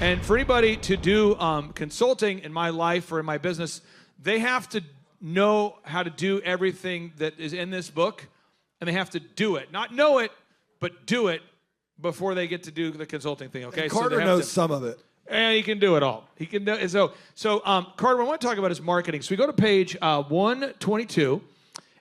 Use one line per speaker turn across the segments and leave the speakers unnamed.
And for anybody to do consulting in my life or in my business, they have to know how to do everything that is in this book, and they have to do it. Not know it, but do it before they get to do the consulting thing, okay?
And Carter knows some of it.
And he can do it all. He can do so. Carter, what I want to talk about is marketing. So we go to page 122,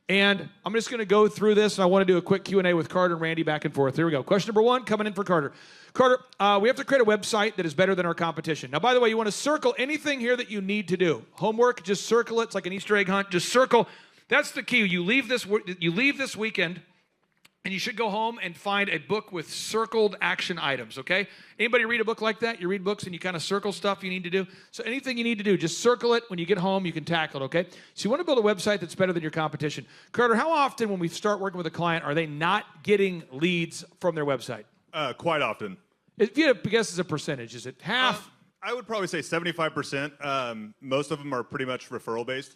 and I'm just going to go through this, and I want to do a quick Q&A with Carter and Randy back and forth. Here we go. Question number 1 coming in for Carter. Carter, we have to create a website that is better than our competition. Now, by the way, you want to circle anything here that you need to do. Homework, just circle it. It's like an Easter egg hunt. Just circle. That's the key. You leave this weekend, and you should go home and find a book with circled action items, okay? Anybody read a book like that? You read books and you kind of circle stuff you need to do. So anything you need to do, just circle it. When you get home, you can tackle it, okay? So you want to build a website that's better than your competition. Carter, how often when we start working with a client are they not getting leads from their website?
Quite often.
If you had to guess as a percentage, is it half?
I would probably say 75%. Most of them are pretty much referral-based.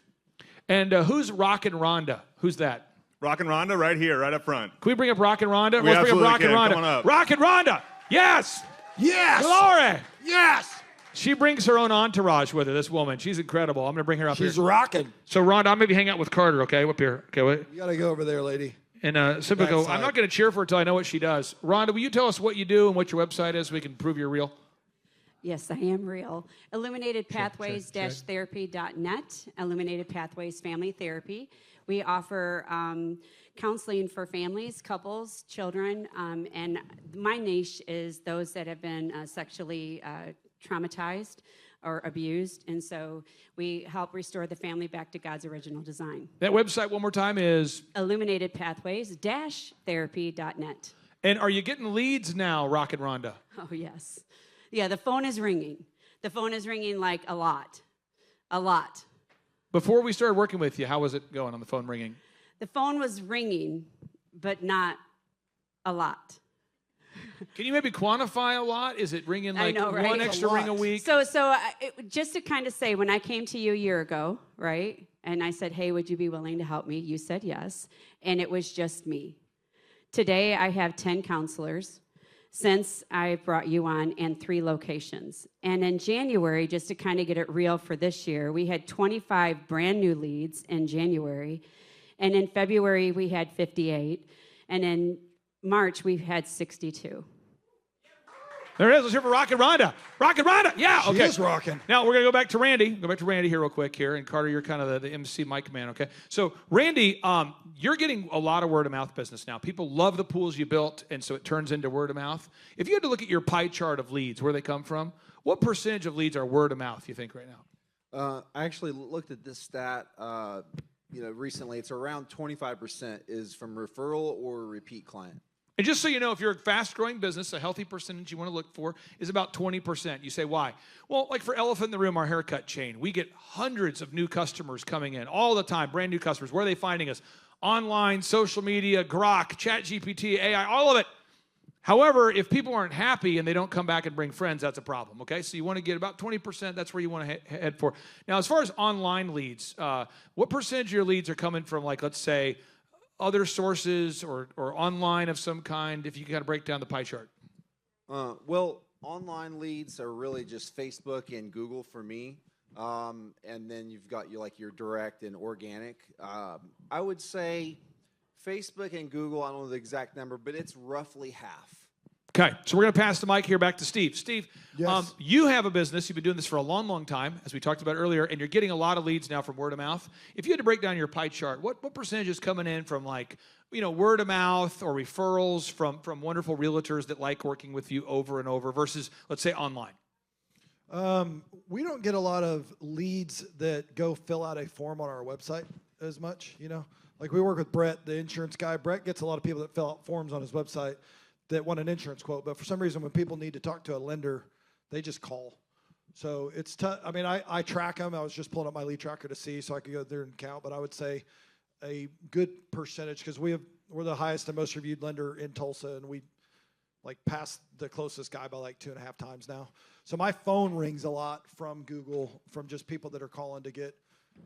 And who's Rockin' Rhonda? Who's that?
Rockin' Rhonda right here, right up front.
Can we bring up Rockin' Rhonda?
We
Let's bring up
absolutely
Rockin'
can.
Rhonda.
Come on up.
Rockin' Rhonda! Yes!
Yes!
Glory!
Yes!
She brings her own entourage with her, this woman. She's incredible. I'm going to bring her up here.
She's rocking.
So, Rhonda, I'll maybe hang out with Carter, okay? Up here. Okay, wait.
You got to go over there, lady.
And simply go, I'm not going to cheer for her until I know what she does. Rhonda, will you tell us what you do and what your website is so we can prove you're real?
Yes, I am real. IlluminatedPathways-therapy.net, Illuminated Pathways Family Therapy. We offer counseling for families, couples, children, and my niche is those that have been sexually traumatized or abused, and so we help restore the family back to God's original design.
That website, one more time, is?
IlluminatedPathways-therapy.net.
And are you getting leads now, Rockin' Rhonda?
Oh, yes. Yeah, the phone is ringing. The phone is ringing like a lot. A lot.
Before we started working with you, how was it going on the phone ringing?
The phone was ringing, but not a lot.
Can you maybe quantify a lot? Is it ringing like
I know, right?
one extra ring a week?
So just to kind of say, when I came to you a year ago, right, and I said, hey, would you be willing to help me? You said yes, and it was just me. Today, I have 10 counselors since I brought you on, and 3 locations. And in January, just to kind of get it real for this year, we had 25 brand new leads in January. And in February, we had 58. And in March, we've had 62.
There it is. Let's hear for Rockin' Rhonda. Rockin' Rhonda. Yeah, okay.
She is rocking.
Now, we're going to go back to Randy. Go back to Randy here real quick here. And Carter, you're kind of the MC mic man, okay? So, Randy, you're getting a lot of word-of-mouth business now. People love the pools you built, and so it turns into word-of-mouth. If you had to look at your pie chart of leads, where they come from, what percentage of leads are word-of-mouth, you think, right now?
I actually looked at this stat recently. It's around 25% is from referral or repeat client.
And just so you know, if you're a fast-growing business, a healthy percentage you want to look for is about 20%. You say, why? Well, like for Elephant in the Room, our haircut chain, we get hundreds of new customers coming in all the time, brand new customers. Where are they finding us? Online, social media, Grok, ChatGPT, AI, all of it. However, if people aren't happy and they don't come back and bring friends, that's a problem, okay? So you want to get about 20%. That's where you want to head for. Now, as far as online leads, what percentage of your leads are coming from, like, let's say, other sources or online of some kind, if you kind of break down the pie chart?
Well, online leads are really just Facebook and Google for me. And then you've got your direct and organic. I would say Facebook and Google, I don't know the exact number, but it's roughly half.
Okay, so we're going to pass the mic here back to Steve. Steve,
yes.
You have a business. You've been doing this for a long, long time, as we talked about earlier, and you're getting a lot of leads now from word of mouth. If you had to break down your pie chart, what percentage is coming in from word of mouth or referrals from wonderful realtors that like working with you over and over versus, let's say, online?
We don't get a lot of leads that go fill out a form on our website as much, Like we work with Brett, the insurance guy. Brett gets a lot of people that fill out forms on his website that want an insurance quote, but for some reason when people need to talk to a lender, they just call. So it's tough. I mean, I track them. I was just pulling up my lead tracker to see so I could go there and count, but I would say a good percentage, because we're the highest and most reviewed lender in Tulsa, and we passed the closest guy by 2.5 times now. So my phone rings a lot from Google, from just people that are calling to get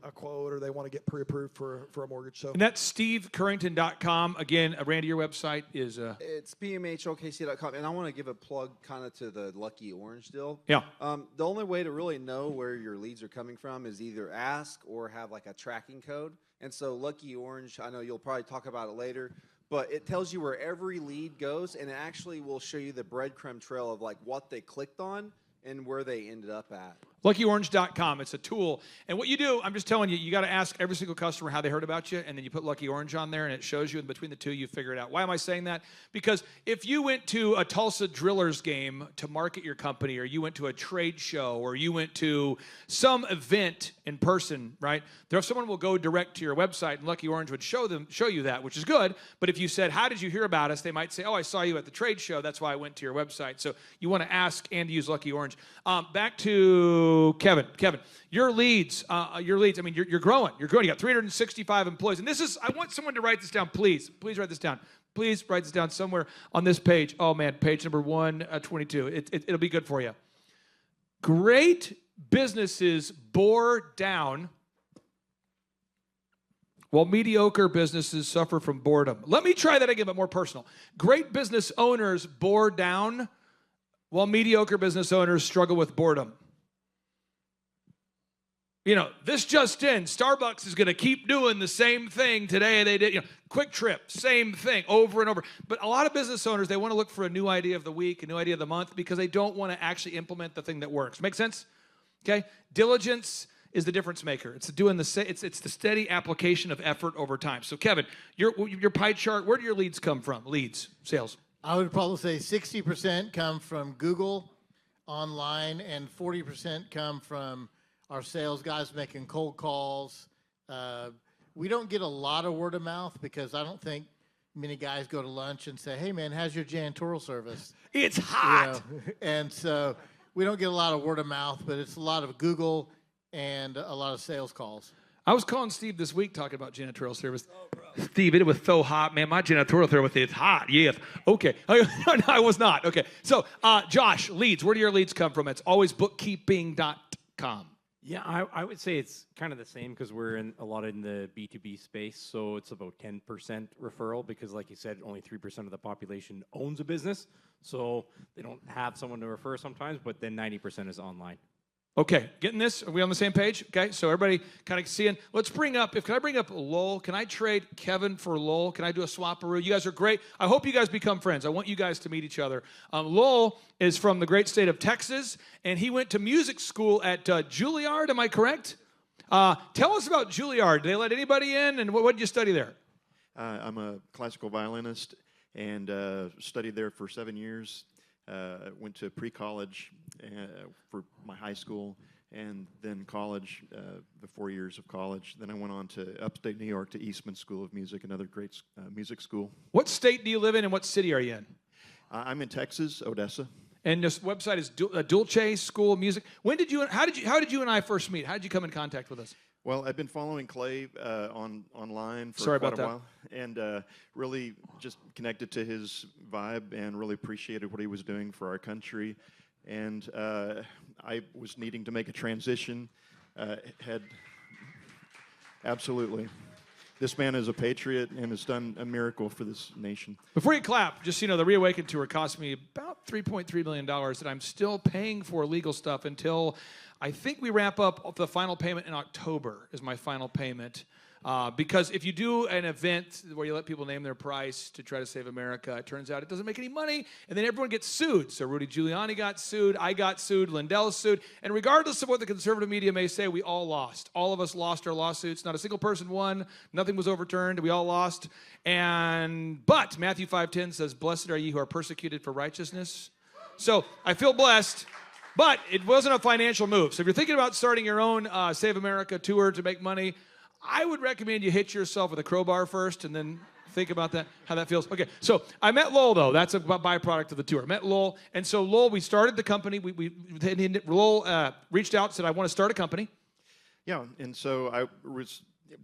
a quote or they want to get pre-approved for a mortgage. So
And that's stevecurrington.com. Again, Randy, your website is...
It's bmhlkc.com, and I want to give a plug kind of to the Lucky Orange deal.
Yeah.
The only way to really know where your leads are coming from is either ask or have like a tracking code. And so Lucky Orange, I know you'll probably talk about it later, but it tells you where every lead goes, and it actually will show you the breadcrumb trail of like what they clicked on and where they ended up at.
LuckyOrange.com. It's a tool. And what you do, I'm just telling you, you got to ask every single customer how they heard about you, and then you put Lucky Orange on there, and it shows you, and between the two, you figure it out. Why am I saying that? Because if you went to a Tulsa Drillers game to market your company, or you went to a trade show, or you went to some event in person, right? Someone will go direct to your website, and Lucky Orange would show you that, which is good. But if you said, how did you hear about us? They might say, oh, I saw you at the trade show. That's why I went to your website. So you want to ask and use Lucky Orange. Back to Kevin. Kevin, your leads. I mean, you're growing. You're growing. You got 365 employees. And I want someone to write this down, please. Please write this down. Please write this down somewhere on this page. Oh, man, page number 122. It'll be good for you. Great businesses bore down while mediocre businesses suffer from boredom. Let me try that again, but more personal. Great business owners bore down while mediocre business owners struggle with boredom. You know, this just in, Starbucks is going to keep doing the same thing today they did. Quick Trip, same thing over and over. But a lot of business owners, they want to look for a new idea of the week, a new idea of the month, because they don't want to actually implement the thing that works. Make sense? Okay? Diligence is the difference maker. It's the steady application of effort over time. So, Kevin, your pie chart, where do your leads come from? Leads, sales.
I would probably say 60% come from Google online and 40% come from our sales guys making cold calls. We don't get a lot of word of mouth because I don't think many guys go to lunch and say, hey, man, how's your janitorial service?
It's hot.
And so we don't get a lot of word of mouth, but it's a lot of Google and a lot of sales calls.
I was calling Steve this week talking about janitorial service. Oh, bro. Steve, it was so hot, man. My janitorial service is hot. Yes. Okay. No, I was not. Okay. So, Josh, leads. Where do your leads come from? It's always bookkeeping.com.
Yeah, I would say it's kind of the same because we're in a lot in the B2B space. So it's about 10% referral because, like you said, only 3% of the population owns a business. So they don't have someone to refer sometimes, but then 90% is online.
Okay, getting this? Are we on the same page? Okay, so everybody kind of seeing. Let's can I bring up Lowell? Can I trade Kevin for Lowell? Can I do a swap-a-roo? You guys are great. I hope you guys become friends. I want you guys to meet each other. Lowell is from the great state of Texas, and he went to music school at Juilliard. Am I correct? Tell us about Juilliard. Did they let anybody in, and what did you study there?
I'm a classical violinist and studied there for 7 years. Went to pre-college for my high school, and then college, the 4 years of college. Then I went on to upstate New York to Eastman School of Music, another great music school.
What state do you live in, and what city are you in?
I'm in Texas, Odessa.
And this website is Dulce School of Music. How did you and I first meet? How did you come in contact with us?
Well, I've been following Clay online for
Sorry
quite
about
a
that.
while, and really just connected to his vibe and really appreciated what he was doing for our country. And I was needing to make a transition. Absolutely. This man is a patriot and has done a miracle for this nation.
Before you clap, just so you know, the Reawaken Tour cost me about $3.3 million that I'm still paying for legal stuff until I think we wrap up the final payment in October is my final payment. Because if you do an event where you let people name their price to try to save America, it turns out it doesn't make any money, and then everyone gets sued. So Rudy Giuliani got sued, I got sued, Lindell sued, and regardless of what the conservative media may say, we all lost. All of us lost our lawsuits. Not a single person won. Nothing was overturned. We all lost. But Matthew 5:10 says, "Blessed are ye who are persecuted for righteousness." So I feel blessed. But it wasn't a financial move. So if you're thinking about starting your own Save America tour to make money, I would recommend you hit yourself with a crowbar first and then think about that, how that feels. Okay, so I met Lowell, though. That's a byproduct of the tour. I met Lowell, and so Lowell, we started the company. Lowell reached out and said, I want to start a company.
Yeah, and so I was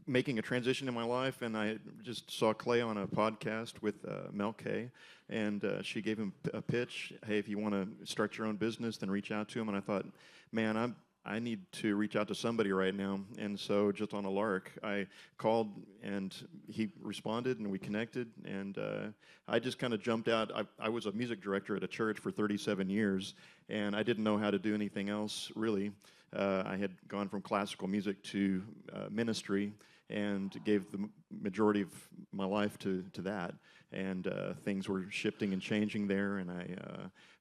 making a transition in my life, and I just saw Clay on a podcast with Mel K, and she gave him a pitch. Hey, if you want to start your own business, then reach out to him. And I thought, man, I need to reach out to somebody right now. And so just on a lark, I called and he responded and we connected. And I just kind of jumped out. I was a music director at a church for 37 years, and I didn't know how to do anything else, really. I had gone from classical music to ministry and gave the majority of my life to that. And things were shifting and changing there, and I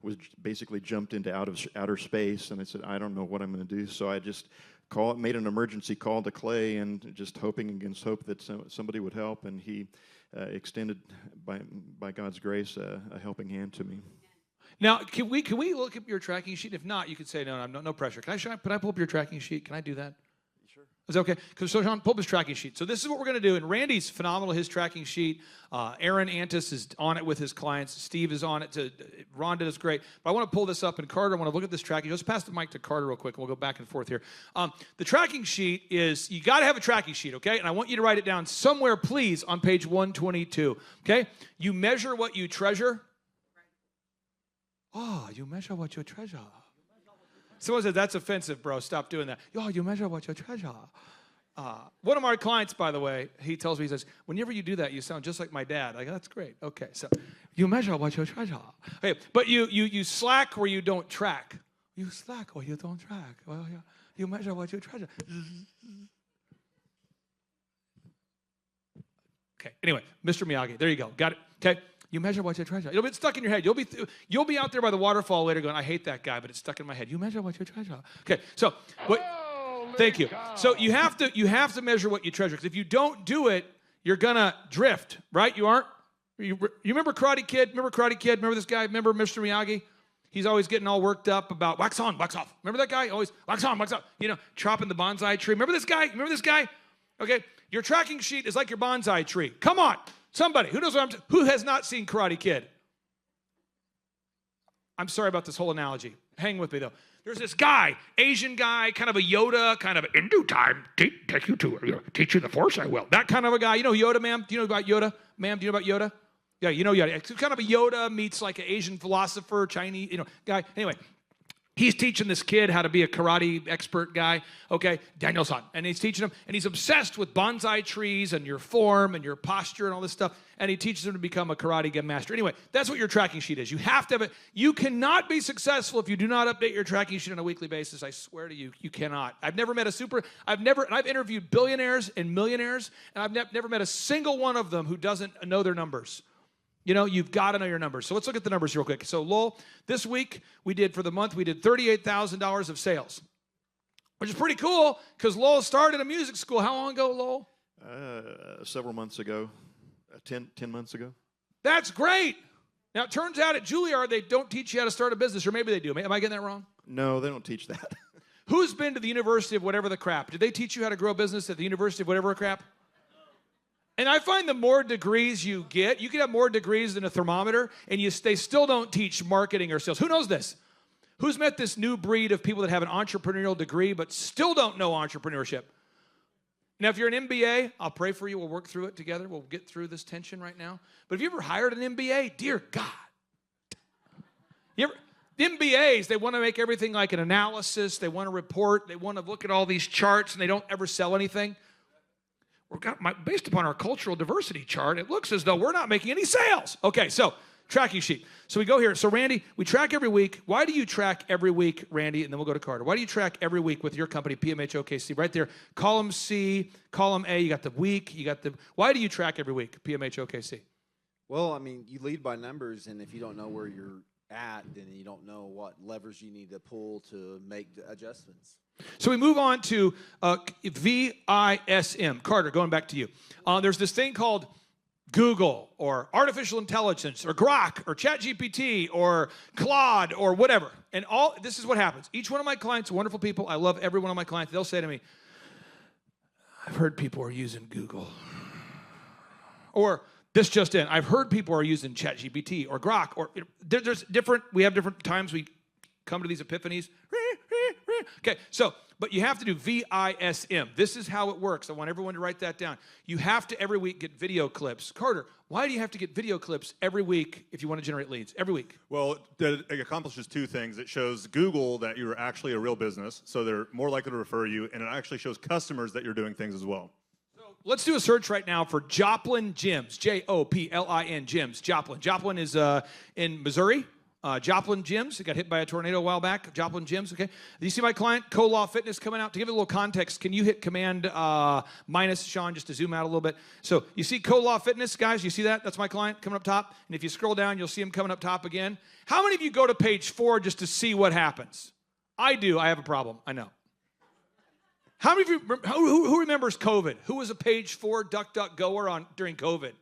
was basically jumped into outer space, and I said, I don't know what I'm going to do. So I just made an emergency call to Clay, and just hoping against hope that somebody would help, and he extended, by God's grace, a helping hand to me.
Now, can we look at your tracking sheet? If not, you could say, no pressure. Can I pull up your tracking sheet? Can I do that?
Sure.
Is that okay? So Sean, pull up his tracking sheet. So this is what we're going to do. And Randy's phenomenal, his tracking sheet. Aaron Antis is on it with his clients. Steve is on it. Ron did us great. But I want to pull this up. And Carter, I want to look at this tracking. Let's pass the mic to Carter real quick, and we'll go back and forth here. The tracking sheet is, you got to have a tracking sheet, okay? And I want you to write it down somewhere, please, on page 122, okay? You measure what you treasure. Oh, you measure what you treasure. Someone said, that's offensive, bro. Stop doing that. Oh, you measure what you treasure. One of our clients, by the way, he tells me, he says, whenever you do that, you sound just like my dad. I go, that's great. Okay, so you measure what you treasure. Okay, but you slack where you don't track. You slack or you don't track. Well, yeah, you measure what you treasure. Okay, anyway, Mr. Miyagi, there you go. Got it, okay? You measure what you treasure. It'll be stuck in your head. You'll be out there by the waterfall later going, I hate that guy, but it's stuck in my head. You measure what you treasure. Okay, so thank you. So you have to measure what you treasure, because if you don't do it, you're gonna drift, right? You aren't. You remember Karate Kid? Remember Karate Kid? Remember this guy? Remember Mr. Miyagi? He's always getting all worked up about wax on, wax off. Remember that guy? Always wax on, wax off. You know, chopping the bonsai tree. Remember this guy? Remember this guy? Okay, your tracking sheet is like your bonsai tree. Come on. Somebody, who has not seen Karate Kid? I'm sorry about this whole analogy. Hang with me, though. There's this guy, Asian guy, kind of a Yoda, kind of in due time, take you to, teach you the Force, I will. That kind of a guy. You know Yoda, ma'am? Do you know about Yoda? Ma'am, do you know about Yoda? Yeah, you know Yoda. It's kind of a Yoda meets like an Asian philosopher, Chinese, guy. Anyway, he's teaching this kid how to be a karate expert guy, okay, Daniel-san. And he's teaching him, and he's obsessed with bonsai trees and your form and your posture and all this stuff. And he teaches him to become a karate master. Anyway, that's what your tracking sheet is. You have to have it. You cannot be successful if you do not update your tracking sheet on a weekly basis. I swear to you, you cannot. I've never met I've interviewed billionaires and millionaires, and I've never met a single one of them who doesn't know their numbers. You know, you've got to know your numbers. So let's look at the numbers real quick. So Lowell, this week, for the month, we did $38,000 of sales, which is pretty cool because Lowell started a music school. How long ago, Lowell?
Several months ago, 10 months ago.
That's great. Now, it turns out at Juilliard, they don't teach you how to start a business, or maybe they do. Am I getting that wrong?
No, they don't teach that.
Who's been to the University of whatever the crap? Did they teach you how to grow a business at the University of whatever crap? And I find the more degrees you get, you can have more degrees than a thermometer, and they still don't teach marketing or sales. Who knows this? Who's met this new breed of people that have an entrepreneurial degree but still don't know entrepreneurship? Now, if you're an MBA, I'll pray for you. We'll work through it together. We'll get through this tension right now. But have you ever hired an MBA? Dear God. The MBAs, they want to make everything like an analysis. They want to report. They want to look at all these charts, and they don't ever sell anything. Based upon our cultural diversity chart, it looks as though we're not making any sales. Okay, so tracking sheet. So we go here. So Randy, we track every week. Why do you track every week, Randy? And then we'll go to Carter. Why do you track every week with your company, PMH OKC? Right there, column C, column A, you got the week, why do you track every week, PMH OKC?
Well, I mean, you lead by numbers, and if you don't know where you're at, then you don't know what levers you need to pull to make the adjustments.
So we move on to VISM. Carter, going back to you. There's this thing called Google or artificial intelligence or Grok or ChatGPT or Claude or whatever. And this is what happens. Each one of my clients are wonderful people. I love every one of my clients. They'll say to me, I've heard people are using Google. Or this just in, I've heard people are using ChatGPT or Grok. Or there's we have different times we come to these epiphanies. Okay, so, but you have to do VISM. This is how it works. I want everyone to write that down. You have to every week get video clips. Carter, why do you have to get video clips every week if you want to generate leads? Every week.
Well, it accomplishes two things. It shows Google that you're actually a real business, so they're more likely to refer you, and it actually shows customers that you're doing things as well.
Let's do a search right now for Joplin Gyms, Joplin Gyms. Joplin is in Missouri. Joplin Gyms, it got hit by a tornado a while back. Joplin Gyms, okay. Do you see my client, Co-Law Fitness, coming out? To give it a little context, can you hit Command minus, Sean, just to zoom out a little bit? So you see Co-Law Fitness, guys? You see that? That's my client coming up top. And if you scroll down, you'll see him coming up top again. How many of you go to page 4 just to see what happens? I do. I have a problem. I know. How many of you, who remembers COVID? Who was a page 4 DuckDuckGoer during COVID?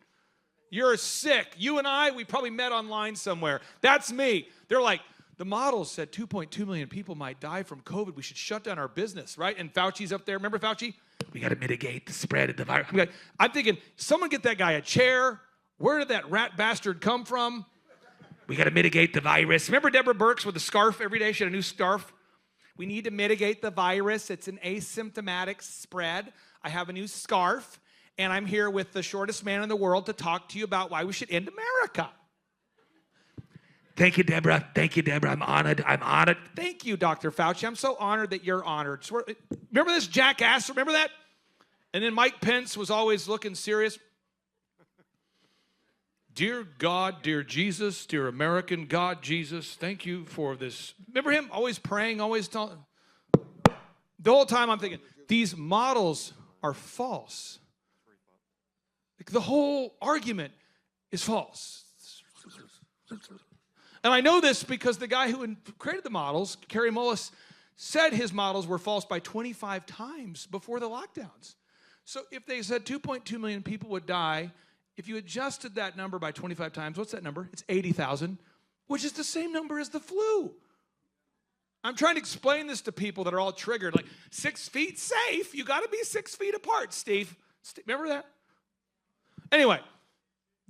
You're sick. You and I, we probably met online somewhere. That's me. They're like, the models said 2.2 million people might die from COVID. We should shut down our business, right? And Fauci's up there. Remember Fauci? We got to mitigate the spread of the virus. I'm thinking, someone get that guy a chair. Where did that rat bastard come from? We got to mitigate the virus. Remember Deborah Birx with a scarf every day? She had a new scarf. We need to mitigate the virus. It's an asymptomatic spread. I have a new scarf, and I'm here with the shortest man in the world to talk to you about why we should end America. Thank you, Deborah. Thank you, Deborah. I'm honored. I'm honored. Thank you, Dr. Fauci. I'm so honored that you're honored. Remember this jackass? Remember that? And then Mike Pence was always looking serious. Dear God, dear Jesus, dear American God, Jesus, thank you for this. Remember him? Always praying, always telling. The whole time I'm thinking, these models are false. Like the whole argument is false. And I know this because the guy who created the models, Kerry Mullis, said his models were false by 25 times before the lockdowns. So if they said 2.2 million people would die, if you adjusted that number by 25 times, what's that number? It's 80,000, which is the same number as the flu. I'm trying to explain this to people that are all triggered, like 6 feet safe. You got to be 6 feet apart, Steve. Remember that? Anyway,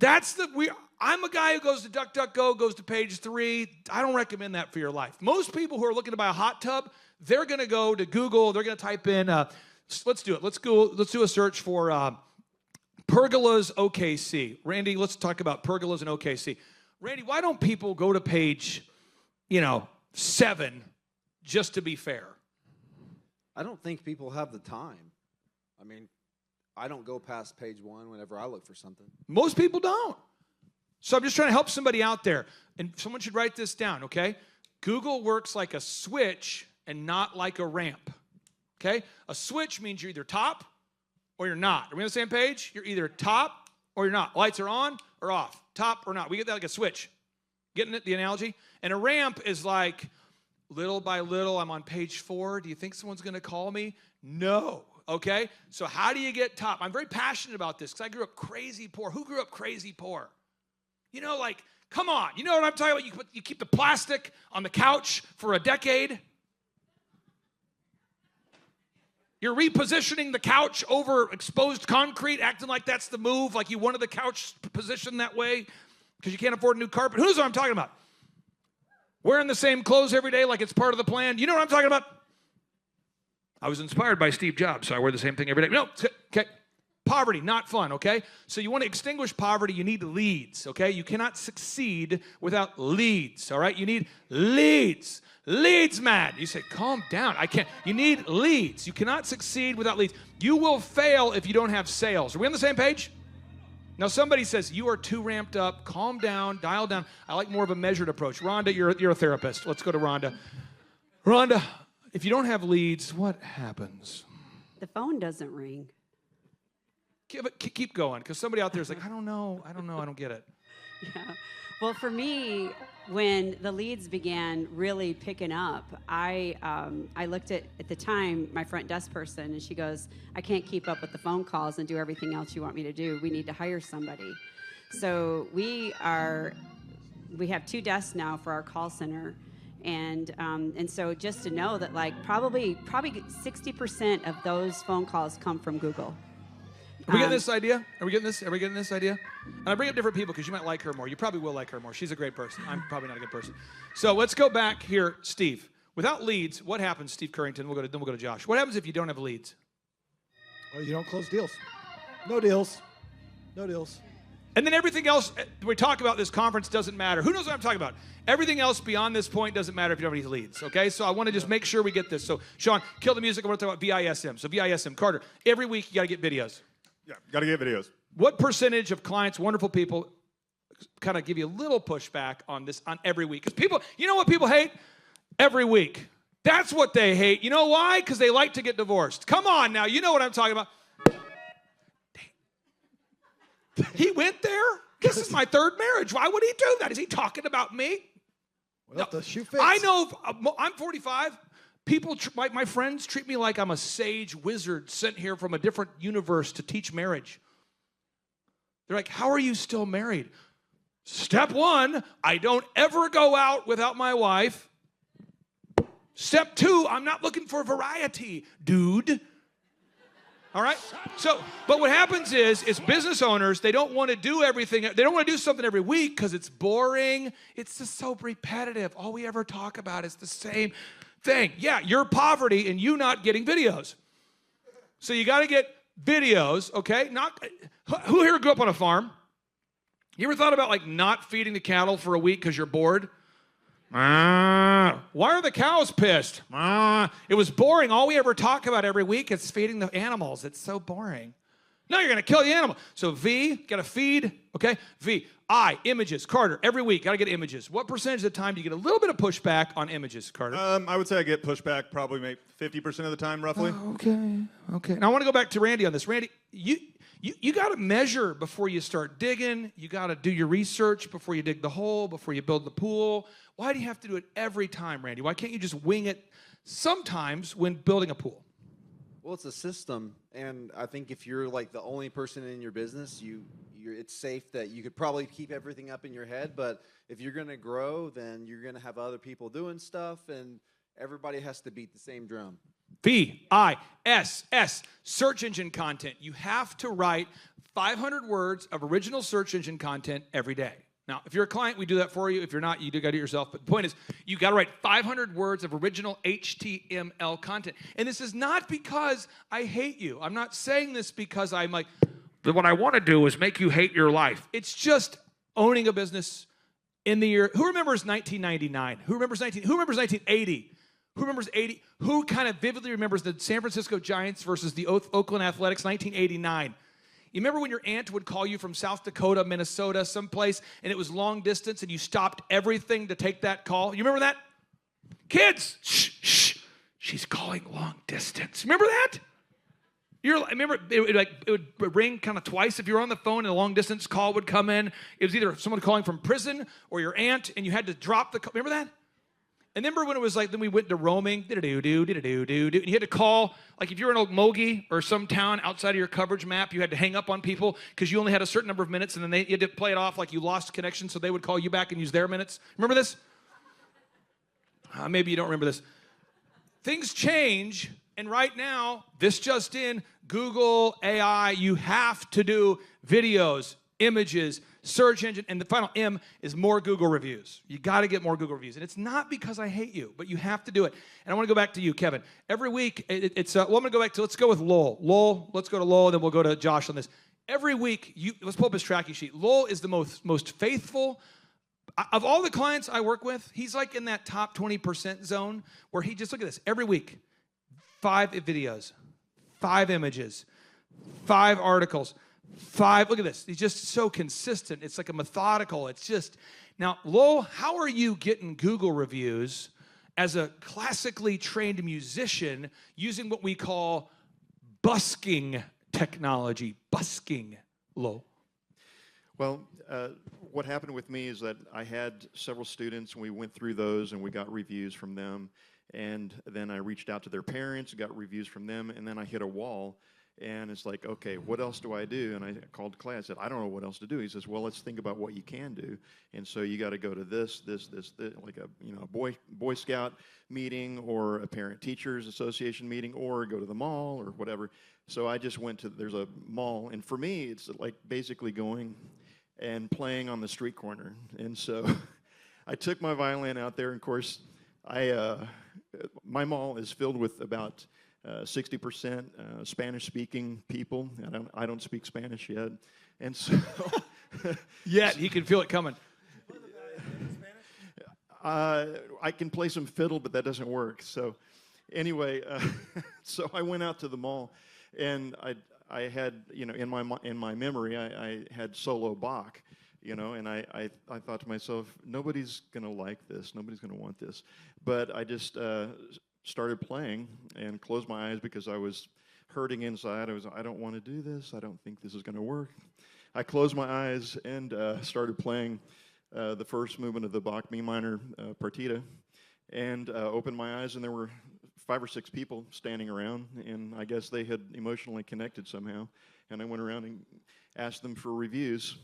I'm a guy who goes to DuckDuckGo, goes to page 3. I don't recommend that for your life. Most people who are looking to buy a hot tub, they're going to go to Google. They're going to type in, let's do it. Let's do a search for Pergolas OKC. Randy, let's talk about pergolas and OKC. Randy, why don't people go to page, 7 just to be fair?
I don't think people have the time. I mean, I don't go past page 1 whenever I look for something.
Most people don't. So I'm just trying to help somebody out there. And someone should write this down, okay? Google works like a switch and not like a ramp, okay? A switch means you're either top or you're not. Are we on the same page? You're either top or you're not. Lights are on or off. Top or not. We get that like a switch. Getting it, the analogy? And a ramp is like, little by little, I'm on page 4. Do you think someone's going to call me? No. Okay? So how do you get top? I'm very passionate about this because I grew up crazy poor. Who grew up crazy poor? Like, come on. You know what I'm talking about? You keep the plastic on the couch for a decade. You're repositioning the couch over exposed concrete, acting like that's the move, like you wanted the couch positioned that way because you can't afford a new carpet. Who knows what I'm talking about? Wearing the same clothes every day like it's part of the plan. You know what I'm talking about? I was inspired by Steve Jobs, so I wear the same thing every day. No, okay. Poverty, not fun, okay? So you want to extinguish poverty, you need leads, okay? You cannot succeed without leads, all right? You need leads. Leads, man. You say, calm down. I can't. You need leads. You cannot succeed without leads. You will fail if you don't have sales. Are we on the same page? Now, somebody says, you are too ramped up. Calm down. Dial down. I like more of a measured approach. Rhonda, you're a therapist. Let's go to Rhonda. Rhonda, if you don't have leads, what happens?
The phone doesn't ring.
Keep going, because somebody out there is like, I don't know, I don't get it.
Yeah. Well, for me, when the leads began really picking up, I looked at the time, my front desk person, and she goes, I can't keep up with the phone calls and do everything else you want me to do. We need to hire somebody. So we have 2 desks now for our call center. And so just to know that probably 60% of those phone calls come from Google.
Are we getting this idea? Are we getting this idea? And I bring up different people because you might like her more. You probably will like her more. She's a great person. I'm probably not a good person. So let's go back here, Steve. Without leads, what happens, Steve Currington? Then we'll go to Josh. What happens if you don't have leads?
Well, you don't close deals. No deals. No deals.
And then everything else we talk about this conference doesn't matter. Who knows what I'm talking about? Everything else beyond this point doesn't matter if you don't have any leads, okay? So I want to just make sure we get this. So, Sean, kill the music. I want to talk about VISM. So VISM, Carter, every week you got to get videos.
Yeah, got to get videos.
What percentage of clients, wonderful people, kind of give you a little pushback on this on every week? Because people, you know what people hate? Every week. That's what they hate. You know why? Because they like to get divorced. Come on now, you know what I'm talking about. He went there? This is my third marriage. Why would he do that? Is he talking about me?
Well, the shoe fits.
I know, I'm 45. People, my friends treat me like I'm a sage wizard sent here from a different universe to teach marriage. They're like, how are you still married? Step one, I don't ever go out without my wife. Step two, I'm not looking for variety, dude. All right? So, but what happens is business owners, they don't want to do everything. They don't want to do something every week because it's boring. It's just so repetitive. All we ever talk about is the same thing. Yeah, your poverty and you not getting videos. So you got to get videos, okay? Who here grew up on a farm? You ever thought about like not feeding the cattle for a week because you're bored? Why are the cows pissed? It was boring. All we ever talk about every week is feeding the animals. It's so boring. No, you're going to kill the animal. So V, got to feed, okay? V, I, images. Carter, every week, got to get images. What percentage of the time do you get a little bit of pushback on images, Carter?
I would say I get pushback probably maybe 50% of the time, roughly.
Okay. Now I want to go back to Randy on this. Randy, you got to measure before you start digging. You got to do your research before you dig the hole, before you build the pool. Why do you have to do it every time, Randy? Why can't you just wing it sometimes when building a pool?
Well, it's a system, and I think if you're like the only person in your business, it's safe that you could probably keep everything up in your head. But if you're going to grow, then you're going to have other people doing stuff, and everybody has to beat the same drum.
VISS, search engine content. You have to write 500 words of original search engine content every day. Now, if you're a client, we do that for you. If you're not, you do got to do it yourself. But the point is, you got to write 500 words of original HTML content. And this is not because I hate you. I'm not saying this because I'm like, what I want to do is make you hate your life. It's just owning a business in the year. Who remembers 1999? Who remembers 1980? Who remembers 80? Who kind of vividly remembers the San Francisco Giants versus the Oakland Athletics, 1989? You remember when your aunt would call you from South Dakota, Minnesota, someplace, and it was long distance, and you stopped everything to take that call? You remember that? Kids, shh, she's calling long distance. Remember that? Remember it would ring kind of twice if you were on the phone, and a long distance call would come in. It was either someone calling from prison or your aunt, and you had to drop the call. Remember that? And remember when it was like, then we went to roaming, and you had to call, like if you were in Okmulgee or some town outside of your coverage map, you had to hang up on people because you only had a certain number of minutes, and then you had to play it off like you lost connection, so they would call you back and use their minutes. Remember this? Maybe you don't remember this. Things change, and right now, this just in, Google, AI, you have to do videos, images, search engine, and the final M is more Google reviews. You got to get more Google reviews. And it's not because I hate you, but you have to do it. And I want to go back to you, Kevin. Every week, I'm going to go back to, let's go with Lowell. Lowell, let's go to Lowell, and then we'll go to Josh on this. Every week, let's pull up his tracking sheet. Lowell is the most faithful. Of all the clients I work with, he's like in that top 20% zone where he just, look at this, every week, 5 videos, 5 images, 5 articles, 5, look at this. He's just so consistent. It's like a methodical. It's just, now, Lowell, how are you getting Google reviews as a classically trained musician using what we call busking technology? Busking, Lowell.
Well, what happened with me is that I had several students, and we went through those, and we got reviews from them. And then I reached out to their parents, got reviews from them, and then I hit a wall. And it's like, okay, what else do I do? And I called Clay. I said, I don't know what else to do. He says, well, let's think about what you can do. And so you got to go to this, like a Boy Scout meeting or a Parent Teachers Association meeting, or go to the mall or whatever. So I just went to, there's a mall. And for me, it's like basically going and playing on the street corner. And so I took my violin out there. And of course, I my mall is filled with about 60% Spanish-speaking people. I don't speak Spanish yet, and so
Yet he can feel it coming.
I can play some fiddle, but that doesn't work. So anyway, so I went out to the mall, and I had, in my memory, I had solo Bach, and I thought to myself, nobody's gonna like this, nobody's gonna want this, but I just started playing and closed my eyes because I was hurting inside. I don't want to do this. I don't think this is gonna work. I closed my eyes and started playing the first movement of the Bach B minor partita, and opened my eyes, and there were 5 or 6 people standing around, and I guess they had emotionally connected somehow, and I went around and asked them for reviews.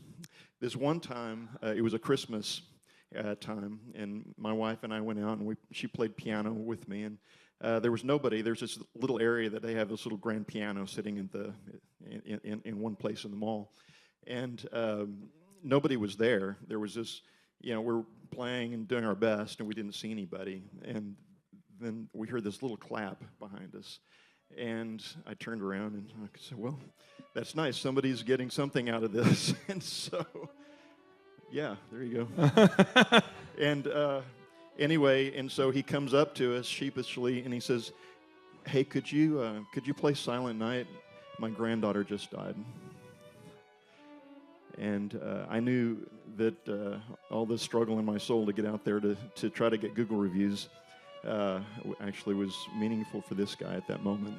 This one time, it was a Christmas time, and my wife and I went out, and she played piano with me, and there was nobody. There's this little area that they have this little grand piano sitting in one place in the mall, and nobody was there. There was this, we're playing and doing our best, and we didn't see anybody, and then we heard this little clap behind us, and I turned around and I said, well, that's nice. Somebody's getting something out of this. And so, yeah, there you go. And anyway, and so he comes up to us sheepishly, and he says, hey, could you play Silent Night? My granddaughter just died. And I knew that all the struggle in my soul to get out there to try to get Google reviews actually was meaningful for this guy at that moment.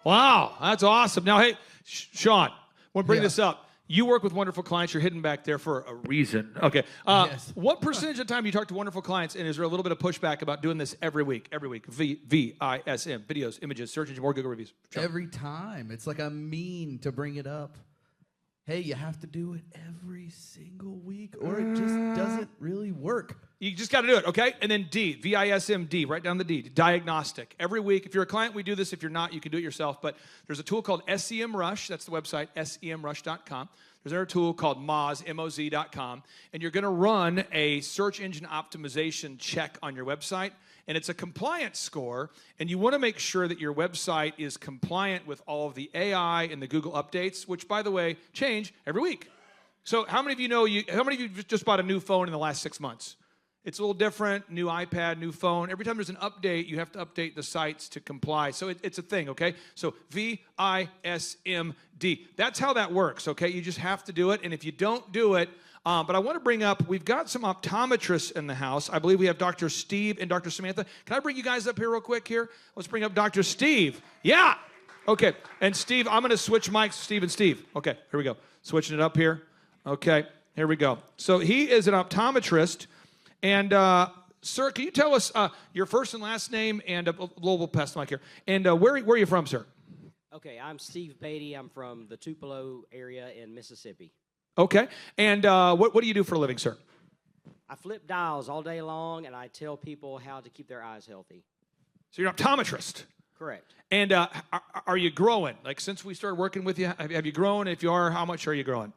Wow, that's awesome. Now, hey, Sean, I want to bring
Yeah.
this up. You work with wonderful clients. You're hidden back there for a reason. Okay.
Yes.
What percentage of the time you talk to wonderful clients, and is there a little bit of pushback about doing this every week? Every week. VISM, videos, images, search engine, more Google reviews. Sean.
Every time. It's like I'm mean to bring it up. Hey, you have to do it every single week, or it just doesn't really work.
You just got to do it, okay? And then D, VISMD, write down the D, diagnostic. Every week, if you're a client, we do this. If you're not, you can do it yourself. But there's a tool called SEMrush. That's the website, semrush.com. There's another tool called Moz, M-O-Z.com. And you're going to run a search engine optimization check on your website. And it's a compliance score. And you want to make sure that your website is compliant with all of the AI and the Google updates, which, by the way, change every week. So how many of you know, how many of you just bought a new phone in the last 6 months? It's a little different, new iPad, new phone. Every time there's an update, you have to update the sites to comply. So it's a thing, okay? So VISMD. That's how that works, okay? You just have to do it, and if you don't do it, but I want to bring up, we've got some optometrists in the house. I believe we have Dr. Steve and Dr. Samantha. Can I bring you guys up here real quick here? Let's bring up Dr. Steve. Yeah! Okay, and Steve, I'm going to switch mics, Steve and Steve. Okay, here we go. Switching it up here. Okay, here we go. So he is an optometrist. And, sir, can you tell us your first and last name and a little past the mic here. And where are you from, sir?
Okay, I'm Steve Beatty. I'm from the Tupelo area in Mississippi.
Okay. And what do you do for a living, sir?
I flip dials all day long, and I tell people how to keep their eyes healthy.
So you're an optometrist.
Correct.
And are you growing? Like, since we started working with you, have you grown? If you are, how much are you growing?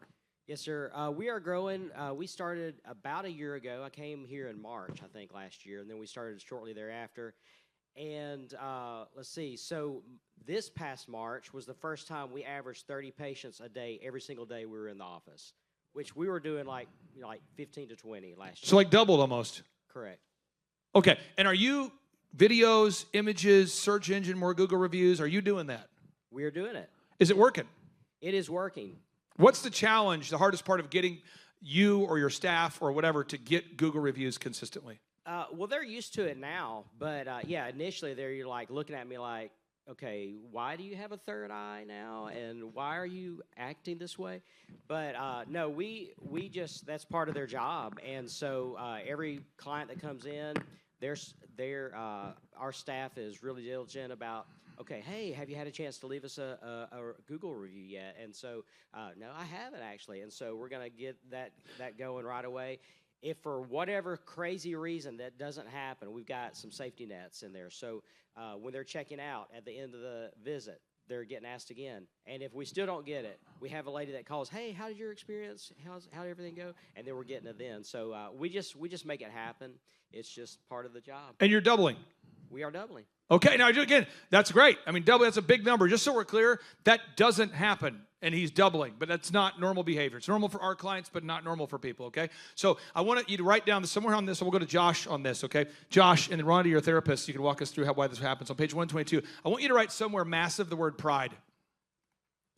Yes, sir. We are growing. We started about a year ago. I came here in March, I think, last year, and then we started shortly thereafter. And let's see. So this past March was the first time we averaged 30 patients a day, every single day we were in the office, which we were doing like 15 to 20 last year.
So like doubled almost.
Correct.
Okay. And are you videos, images, search engine, more Google reviews? Are you doing that?
We are doing it.
Is it working?
It is working.
What's the challenge, the hardest part of getting you or your staff or whatever to get Google reviews consistently?
Well, they're used to it now, but yeah, initially they're like looking at me like, okay, why do you have a third eye now, and why are you acting this way? But no, we just, that's part of their job, and so every client that comes in, our staff is really diligent about, okay, hey, have you had a chance to leave us a Google review yet? And so, no, I haven't actually. And so we're going to get that going right away. If for whatever crazy reason that doesn't happen, we've got some safety nets in there. So when they're checking out at the end of the visit, they're getting asked again. And if we still don't get it, we have a lady that calls, hey, how did your experience? How did everything go? And then we're getting it then. So we just make it happen. It's just part of the job.
And you're doubling.
We are doubling.
Okay, now again, that's great. I mean, double, that's a big number. Just so we're clear, that doesn't happen, and he's doubling, but that's not normal behavior. It's normal for our clients, but not normal for people, okay? So I want you to write down somewhere on this, and we'll go to Josh on this, okay? Josh, and then Rhonda, your therapist, you can walk us through why this happens. On page 122, I want you to write somewhere massive the word pride.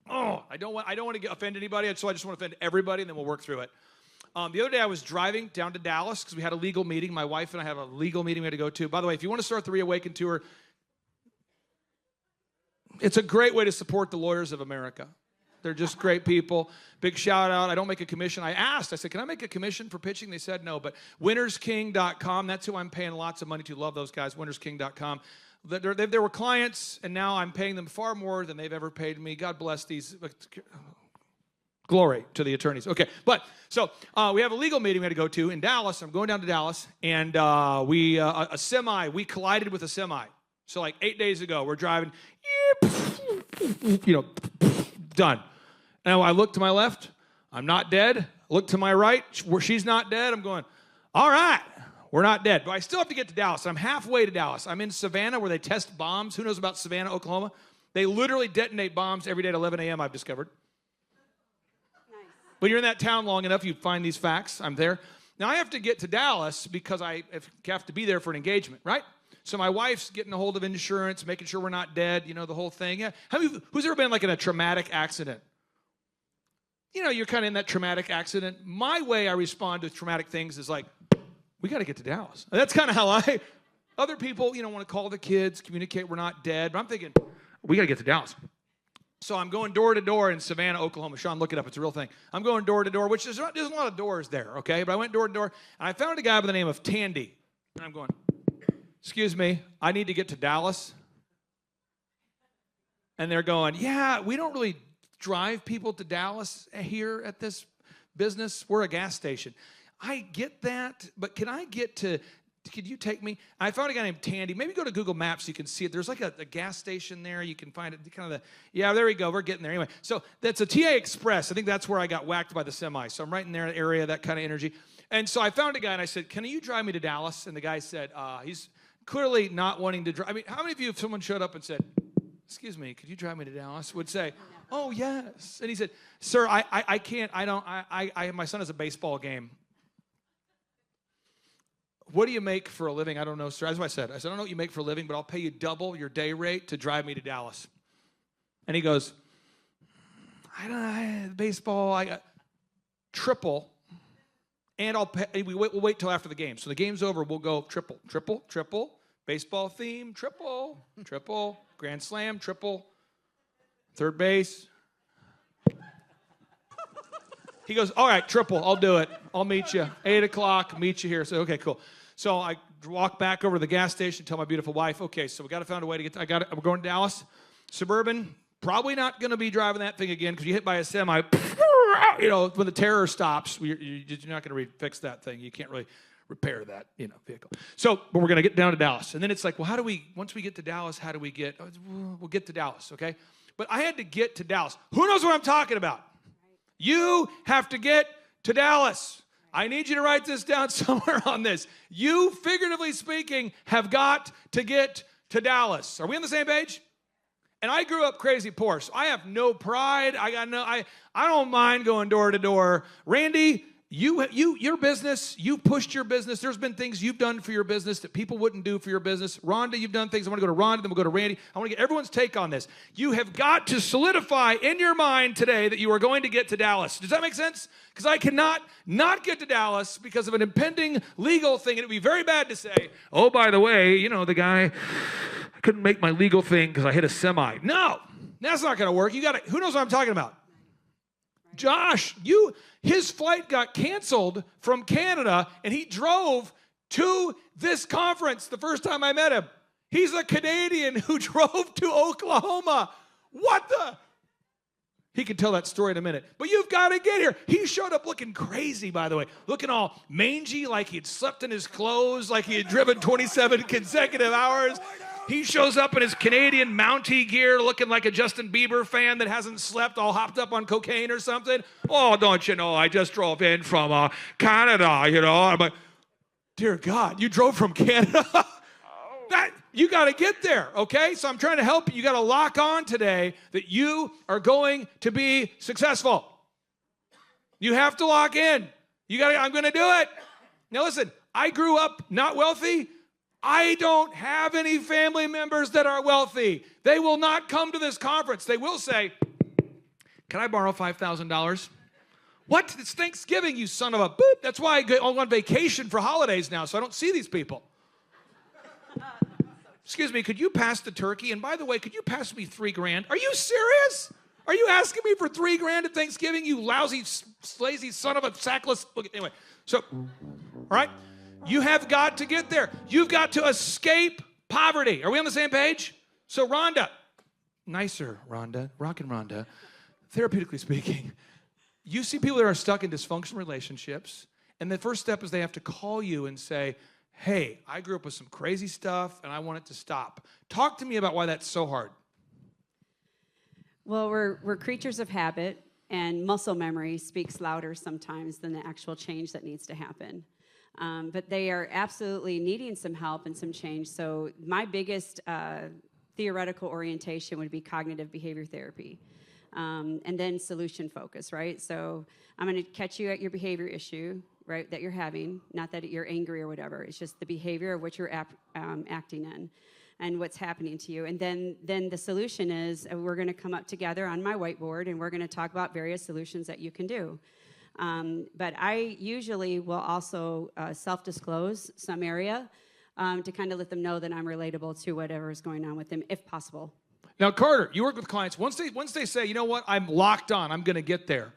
Oh, I don't want to offend anybody, so I just want to offend everybody, and then we'll work through it. The other day, I was driving down to Dallas because we had a legal meeting. My wife and I have a legal meeting we had to go to. By the way, if you want to start the Reawaken Tour, it's a great way to support the lawyers of America. They're just great people. Big shout out. I don't make a commission. I asked, I said, can I make a commission for pitching? They said no, but winnersking.com, that's who I'm paying lots of money to. Love those guys, winnersking.com. They were clients, and now I'm paying them far more than they've ever paid me. God bless these. Glory to the attorneys. Okay, but so we have a legal meeting we had to go to in Dallas. I'm going down to Dallas, and we collided with a semi. So like 8 days ago, we're driving, done. Now I look to my left, I'm not dead. Look to my right, where she's not dead. I'm going, all right, we're not dead. But I still have to get to Dallas. I'm halfway to Dallas. I'm in Savannah where they test bombs. Who knows about Savannah, Oklahoma? They literally detonate bombs every day at 11 a.m., I've discovered. Nice. When you're in that town long enough, you find these facts. I'm there. Now I have to get to Dallas because I have to be there for an engagement, right? So my wife's getting a hold of insurance, making sure we're not dead, the whole thing. Yeah. Who's ever been like in a traumatic accident? You're kind of in that traumatic accident. My way I respond to traumatic things is like, we got to get to Dallas. And that's kind of how other people, want to call the kids, communicate we're not dead. But I'm thinking, we got to get to Dallas. So I'm going door to door in Savannah, Oklahoma. Sean, look it up. It's a real thing. I'm going door to door, which there's a lot of doors there, okay? But I went door to door, and I found a guy by the name of Tandy. And I'm going, excuse me, I need to get to Dallas. And they're going, yeah, we don't really drive people to Dallas here at this business. We're a gas station. I get that, but could you take me? I found a guy named Tandy. Maybe go to Google Maps so you can see it. There's like a gas station there. You can find it yeah, there we go. We're getting there. Anyway, so that's a TA Express. I think that's where I got whacked by the semi. So I'm right in there area, that kind of energy. And so I found a guy, and I said, can you drive me to Dallas? And the guy said, he's clearly not wanting to drive. I mean, how many of you, if someone showed up and said, excuse me, could you drive me to Dallas, would say, oh, yes. And he said, sir, I can't, my son has a baseball game. What do you make for a living? I don't know, sir. That's what I said. I don't know what you make for a living, but I'll pay you double your day rate to drive me to Dallas. And he goes, baseball, I got triple. And we'll wait till after the game. So the game's over, we'll go triple, baseball theme, triple, grand slam, triple, third base. He goes, all right, triple, I'll do it. I'll meet you. 8 o'clock, meet you here. So, okay, cool. So I walk back over to the gas station, tell my beautiful wife, okay, so we got to find a way to get, we're going to Dallas. Suburban, probably not going to be driving that thing again because you hit by a semi, when the terror stops, you're not going to fix that thing. You can't really repair that, vehicle. So, but we're going to get down to Dallas. And then it's like, well, once we get to Dallas, how do we get, we'll get to Dallas, okay? But I had to get to Dallas. Who knows what I'm talking about? You have to get to Dallas. I need you to write this down somewhere on this. You, figuratively speaking, have got to get to Dallas. Are we on the same page? And I grew up crazy poor, so I have no pride. I don't mind going door to door. Randy, your business, you pushed your business. There's been things you've done for your business that people wouldn't do for your business. Rhonda, you've done things. I want to go to Rhonda, then we'll go to Randy. I want to get everyone's take on this. You have got to solidify in your mind today that you are going to get to Dallas. Does that make sense? Because I cannot not get to Dallas because of an impending legal thing. And it would be very bad to say, oh, by the way, the guy, I couldn't make my legal thing because I hit a semi. No, that's not going to work. Who knows what I'm talking about? Josh, his flight got canceled from Canada, and he drove to this conference the first time I met him. He's a Canadian who drove to Oklahoma. What the? He can tell that story in a minute. But you've got to get here. He showed up looking crazy, by the way, looking all mangy, like he'd slept in his clothes, like he had driven 27 consecutive hours. He shows up in his Canadian Mountie gear looking like a Justin Bieber fan that hasn't slept, all hopped up on cocaine or something. Oh, don't you know, I just drove in from Canada, I'm like, dear God, you drove from Canada? You got to get there, okay? So I'm trying to help you. You got to lock on today that you are going to be successful. You have to lock in. I'm going to do it. Now listen, I grew up not wealthy. I don't have any family members that are wealthy. They will not come to this conference. They will say, can I borrow $5,000? What? It's Thanksgiving, you son of a boop. That's why I go on vacation for holidays now, so I don't see these people. Excuse me, could you pass the turkey? And by the way, could you pass me $3,000? Are you serious? Are you asking me for $3,000 at Thanksgiving, you lousy, lazy son of a sackless? Look, anyway, so, all right, you have got to get there. You've got to escape poverty. Are we on the same page? So, Rhonda, nicer, Rhonda, rockin' Rhonda, therapeutically speaking, you see people that are stuck in dysfunctional relationships, and the first step is they have to call you and say, hey, I grew up with some crazy stuff, and I want it to stop. Talk to me about why that's so hard.
Well, we're creatures of habit, and muscle memory speaks louder sometimes than the actual change that needs to happen. But they are absolutely needing some help and some change. So my biggest theoretical orientation would be cognitive behavior therapy. And then solution focus, right? So I'm going to catch you at your behavior issue, right, that you're having, not that you're angry or whatever. It's just the behavior of what you're acting in and what's happening to you. And then the solution is we're going to come up together on my whiteboard, and we're going to talk about various solutions that you can do. But I usually will also self-disclose some area to kind of let them know that I'm relatable to whatever is going on with them, if possible.
Now, Carter, you work with clients. Once they say, you know what, I'm locked on, I'm going to get there.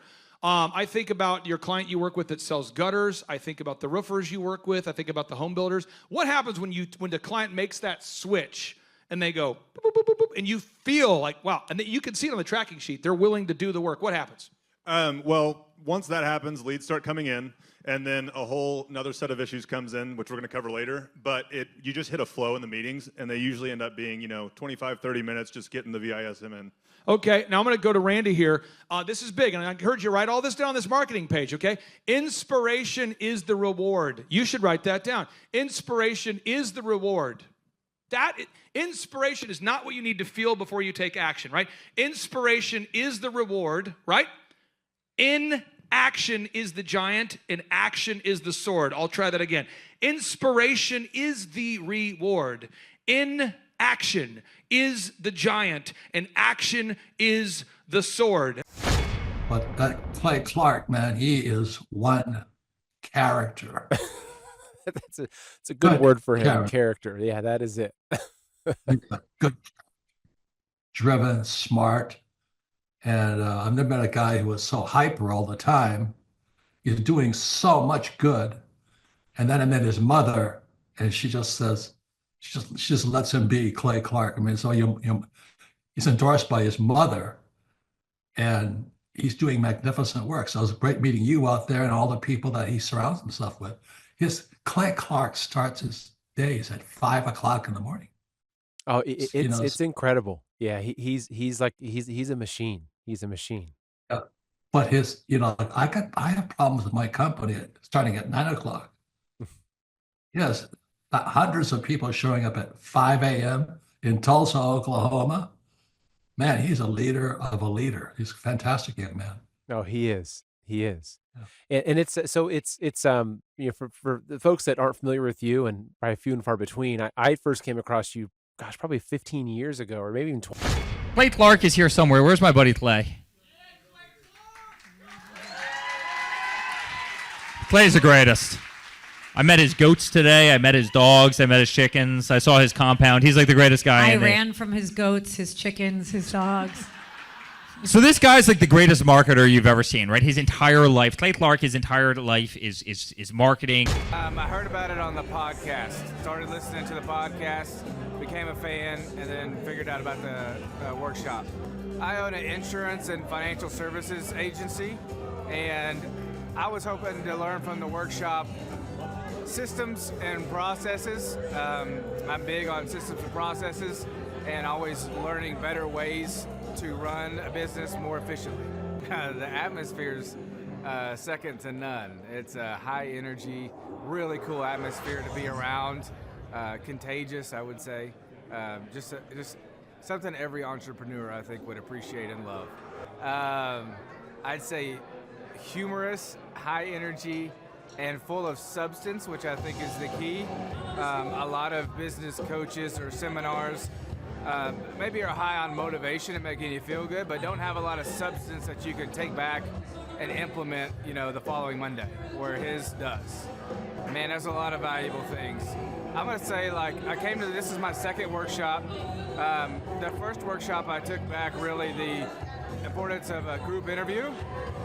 I think about your client you work with that sells gutters. I think about the roofers you work with. I think about the home builders. What happens when the client makes that switch and they go, boop, boop, boop, boop, boop, and you feel like, wow, and you can see it on the tracking sheet. They're willing to do the work. What happens?
Well, once that happens, leads start coming in, and then another set of issues comes in, which we're going to cover later. But you just hit a flow in the meetings, and they usually end up being, 25, 30 minutes just getting the VISM in.
Okay, now I'm going to go to Randy here. This is big, and I heard you write all this down on this marketing page, okay? Inspiration is the reward. You should write that down. Inspiration is the reward. Inspiration is not what you need to feel before you take action, right? Inspiration is the reward, right? Inaction is the giant, and action is the sword. I'll try that again. Inspiration is the reward. Inaction is the giant, and action is the sword.
But that Clay Clark, man, he is one character.
It's a good word for him, character. Yeah, that is it.
Good, driven, smart. And I've never met a guy who was so hyper all the time. He's doing so much good. And then I met his mother, and she just says, she just lets him be Clay Clark. I mean, so he's endorsed by his mother, and he's doing magnificent work. So it was great meeting you out there and all the people that he surrounds himself with. Clay Clark starts his days at 5 o'clock in the morning.
Oh, it's incredible. Yeah, he's a machine. He's a machine.
Yeah. But I have problems with my company starting at 9 o'clock. Yes, hundreds of people showing up at 5 a.m. in Tulsa, Oklahoma. Man, he's a leader of a leader. He's a fantastic young man.
Oh, he is. He is.
Yeah.
And it's for the folks that aren't familiar with you, and probably few and far between, I first came across you, gosh, probably 15 years ago, or maybe even 20.
Clay Clark is here somewhere. Where's my buddy Clay? Clay's the greatest. I met his goats today. I met his dogs. I met his chickens. I saw his compound. He's like the greatest guy.
I ran from his goats, his chickens, his dogs.
So this guy's like the greatest marketer you've ever seen, right? His entire life, Clay Clark, his entire life is marketing.
I heard about it on the podcast. Started listening to the podcast, became a fan, and then figured out about the workshop. I own an insurance and financial services agency, and I was hoping to learn from the workshop systems and processes. I'm big on systems and processes, and always learning better ways to run a business more efficiently. The atmosphere's second to none. It's a high energy, really cool atmosphere to be around. Contagious, I would say. Just something every entrepreneur, I think, would appreciate and love. I'd say humorous, high energy, and full of substance, which I think is the key. A lot of business coaches or seminars maybe are high on motivation and making you feel good, but don't have a lot of substance that you can take back and implement, the following Monday, where his does. Man, there's a lot of valuable things. I'm gonna say, this is my second workshop. The first workshop I took back really the importance of a group interview.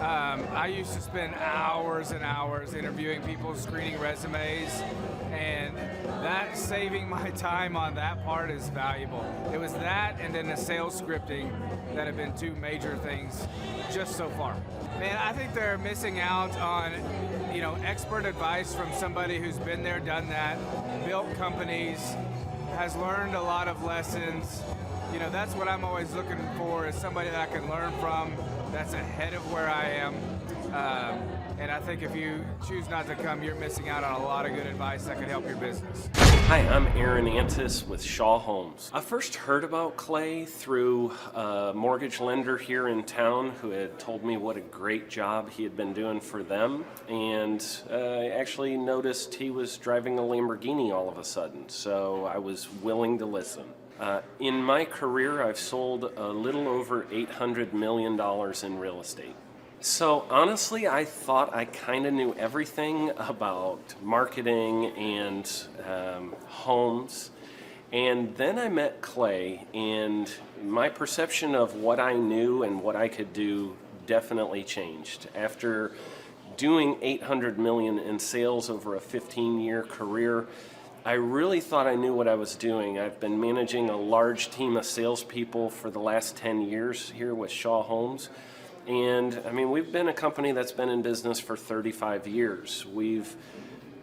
I used to spend hours and hours interviewing people, screening resumes, and that saving my time on that part is valuable. It was that and then the sales scripting that have been two major things just so far. Man, I think they're missing out on, expert advice from somebody who's been there, done that, built companies, has learned a lot of lessons. That's what I'm always looking for, is somebody that I can learn from that's ahead of where I am. And I think if you choose not to come, you're missing out on a lot of good advice that could help your business.
Hi, I'm Aaron Antis with Shaw Homes. I first heard about Clay through a mortgage lender here in town who had told me what a great job he had been doing for them, and I actually noticed he was driving a Lamborghini all of a sudden, so I was willing to listen. In my career, I've sold a little over $800 million in real estate. So honestly, I thought I kind of knew everything about marketing and homes. And then I met Clay, and my perception of what I knew and what I could do definitely changed. After doing $800 million in sales over a 15-year career, I really thought I knew what I was doing. I've been managing a large team of salespeople for the last 10 years here with Shaw Homes. And we've been a company that's been in business for 35 years. We've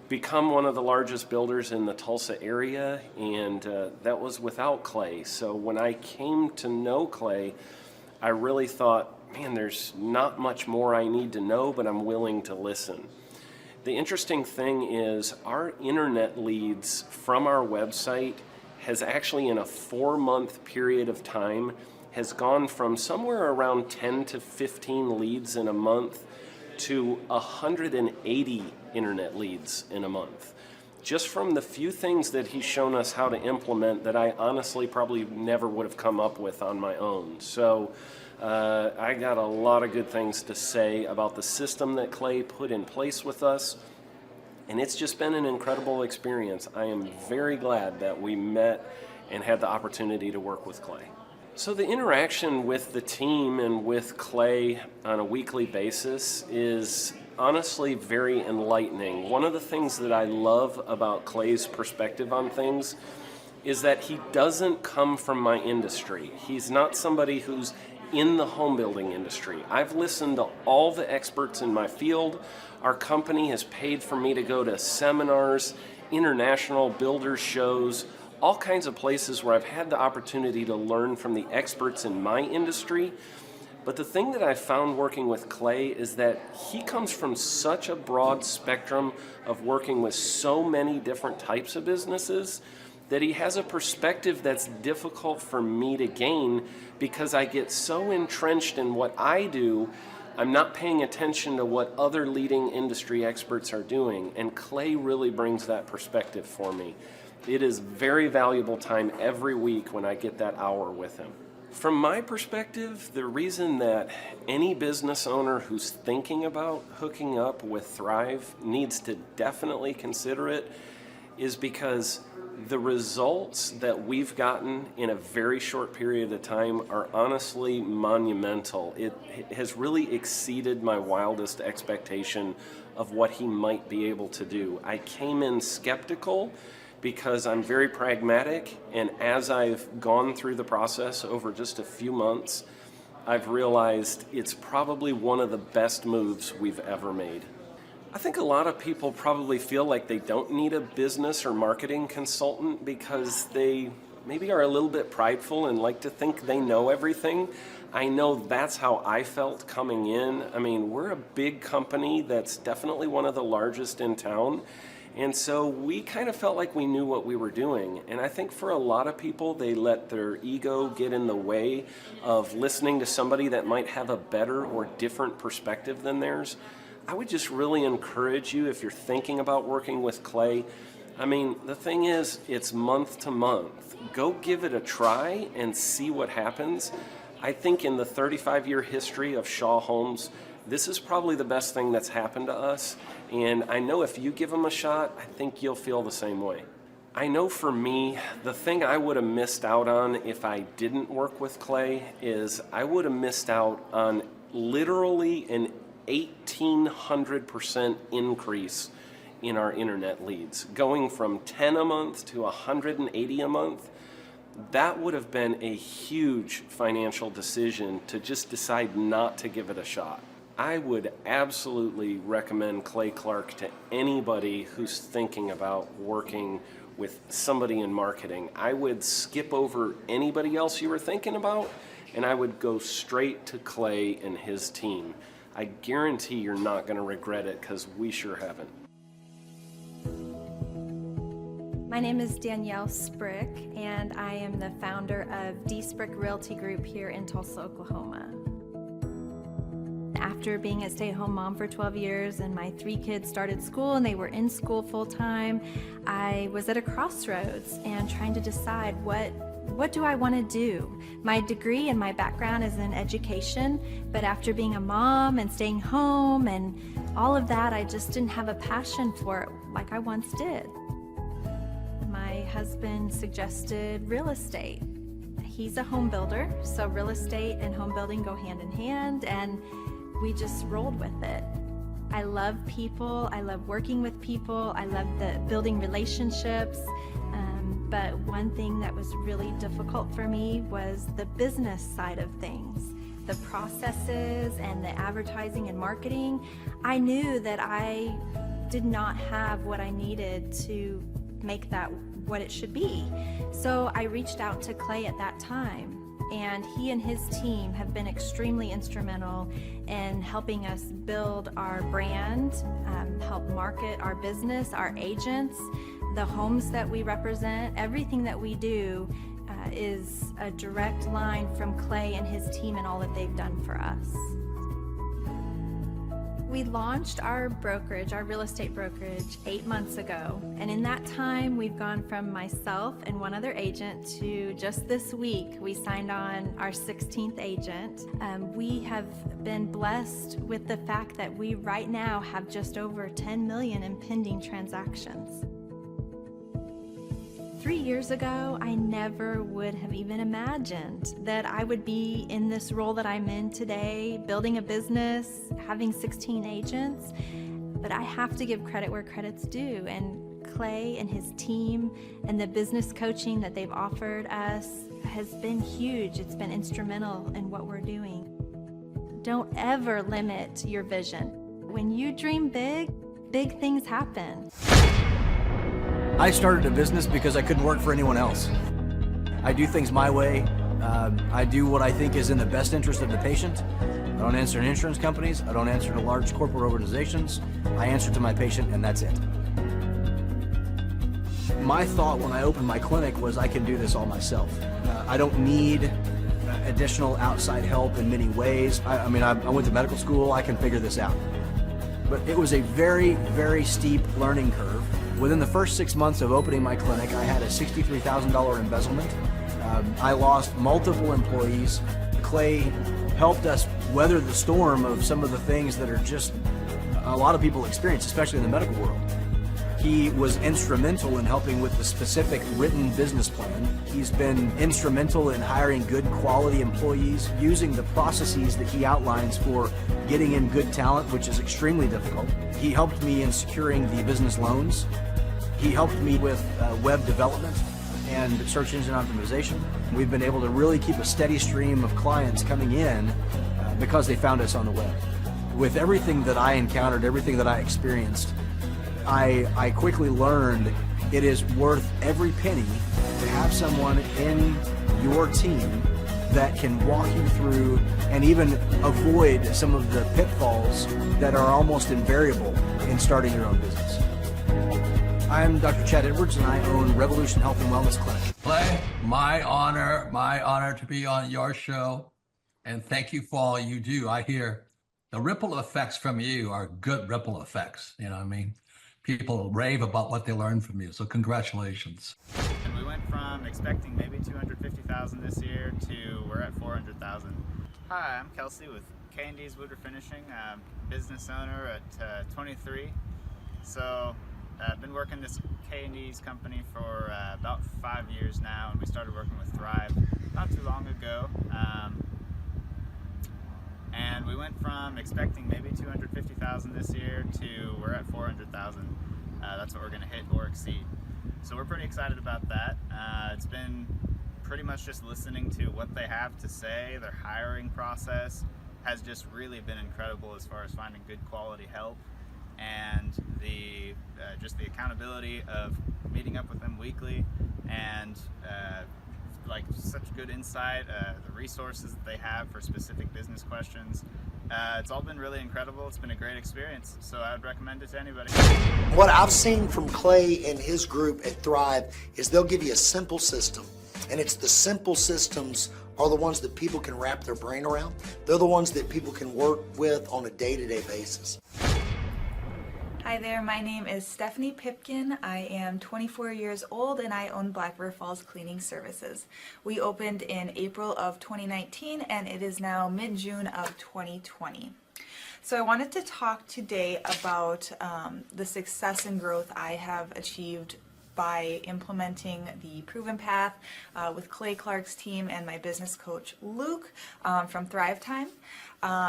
become one of the largest builders in the Tulsa area, and that was without Clay. So when I came to know Clay, I really thought, man, there's not much more I need to know, but I'm willing to listen. The interesting thing is our internet leads from our website has actually, in a 4-month period of time, has gone from somewhere around 10 to 15 leads in a month to 180 internet leads in a month. Just from the few things that he's shown us how to implement that I honestly probably never would have come up with on my own. So I got a lot of good things to say about the system that Clay put in place with us, and it's just been an incredible experience. I am very glad that we met and had the opportunity to work with Clay. So the interaction with the team and with Clay on a weekly basis is honestly very enlightening. One of the things that I love about Clay's perspective on things is that he doesn't come from my industry. He's not somebody who's in the home building industry. I've listened to all the experts in my field. Our company has paid for me to go to seminars, international builders shows, all kinds of places where I've had the opportunity to learn from the experts in my industry. But the thing that I found working with Clay is that he comes from such a broad spectrum of working with so many different types of businesses that he has a perspective that's difficult for me to gain because I get so entrenched in what I do, I'm not paying attention to what other leading industry experts are doing. And Clay really brings that perspective for me. It is very valuable time every week when I get that hour with him. From my perspective, the reason that any business owner who's thinking about hooking up with Thrive needs to definitely consider it is because the results that we've gotten in a very short period of time are honestly monumental. It has really exceeded my wildest expectation of what he might be able to do. I came in skeptical because I'm very pragmatic, and as I've gone through the process over just a few months, I've realized it's probably one of the best moves we've ever made. I think a lot of people probably feel like they don't need a business or marketing consultant because they maybe are a little bit prideful and like to think they know everything. I know that's how I felt coming in. We're a big company that's definitely one of the largest in town. And so we kind of felt like we knew what we were doing. And I think for a lot of people, they let their ego get in the way of listening to somebody that might have a better or different perspective than theirs. I would just really encourage you, if you're thinking about working with clay, I mean, the thing is, it's month to month. Go give it a try and see what happens. I think in the 35-year history of Shaw Homes, this is probably the best thing that's happened to us. And I know if you give them a shot, I think you'll feel the same way. I know for me, the thing I would have missed out on if I didn't work with clay is I would have missed out on literally an 1,800% increase in our internet leads. Going from 10 a month to 180 a month, that would have been a huge financial decision to just decide not to give it a shot. I would absolutely recommend Clay Clark to anybody who's thinking about working with somebody in marketing. I would skip over anybody else you were thinking about, and I would go straight to Clay and his team. I guarantee you're not going to regret it, because we sure haven't.
My name is Danielle Sprick, and I am the founder of D Sprick Realty Group here in Tulsa, Oklahoma. After being a stay-at-home mom for 12 years and my 3 kids started school and they were in school full-time, I was at a crossroads and trying to decide what do I want to do? My degree and my background is in education, but after being a mom and staying home and all of that, I just didn't have a passion for it like I once did. My husband suggested real estate. He's a home builder, so real estate and home building go hand in hand, and we just rolled with it. I love people, I love working with people, I love building relationships, but one thing that was really difficult for me was the business side of things. The processes and the advertising and marketing. I knew that I did not have what I needed to make that what it should be. So I reached out to Clay at that time, and he and his team have been extremely instrumental in helping us build our brand, help market our business, our agents, the homes that we represent. Everything that we do is a direct line from Clay and his team and all that they've done for us. We launched our brokerage, our real estate brokerage, 8 months ago. And in that time, we've gone from myself and one other agent to just this week, we signed on our 16th agent. We have been blessed with the fact that we right now have just over 10 million in pending transactions. 3 years ago, I never would have even imagined that I would be in this role that I'm in today, building a business, having 16 agents. But I have to give credit where credit's due. And Clay and his team and the business coaching that they've offered us has been huge. It's been instrumental in what we're doing. Don't ever limit your vision. When you dream big, big things happen.
I started a business because I couldn't work for anyone else. I do things my way. I do what I think is in the best interest of the patient. I don't answer to insurance companies. I don't answer to large corporate organizations. I answer to my patient, and that's it. My thought when I opened my clinic was I can do this all myself. I don't need additional outside help in many ways. I went to medical school. I can figure this out. But it was a very, very steep learning curve. Within the first 6 months of opening my clinic, I had a $63,000 embezzlement. I lost multiple employees. Clay helped us weather the storm of some of the things that are just a lot of people experience, especially in the medical world. He was instrumental in helping with the specific written business plan. He's been instrumental in hiring good quality employees, using the processes that he outlines for getting in good talent, which is extremely difficult. He helped me in securing the business loans. He helped me with web development and search engine optimization. We've been able to really keep a steady stream of clients coming in because they found us on the web. With everything that I encountered, everything that I experienced, I quickly learned it is worth every penny to have someone in your team that can walk you through and even avoid some of the pitfalls that are almost invariable in starting your own business. I'm Dr. Chad Edwards, and I own Revolution Health and Wellness Clinic.
Clay, my honor to be on your show. And thank you for all you do. I hear the ripple effects from you are good ripple effects. You know what I mean? People rave about what they learn from you. So congratulations.
And we went from expecting maybe 250,000 this year to we're at 400,000. Hi, I'm Kelsey with K&D's Woodruff Finishing, business owner at 23. So I've been working this K&D's company for about 5 years now, and we started working with Thrive not too long ago. And we went from expecting maybe 250,000 this year to we're at 400,000. That's what we're going to hit or exceed. So we're pretty excited about that. It's been pretty much just listening to what they have to say. Their hiring process has just really been incredible as far as finding good quality help, and the just the accountability of meeting up with them weekly, and like such good insight, the resources that they have for specific business questions. It's all been really incredible. It's been a great experience, so I would recommend it to anybody.
What I've seen from Clay and his group at Thrive is they'll give you a simple system, and it's the simple systems are the ones that people can wrap their brain around. They're the ones that people can work with on a day-to-day basis.
Hi there, my name is Stephanie Pipkin. I am 24 years old and I own Black River Falls Cleaning Services. We opened in April of 2019 and it is now mid-June of 2020. So I wanted to talk today about the success and growth I have achieved by implementing the Proven Path with Clay Clark's team and my business coach Luke from Thrivetime.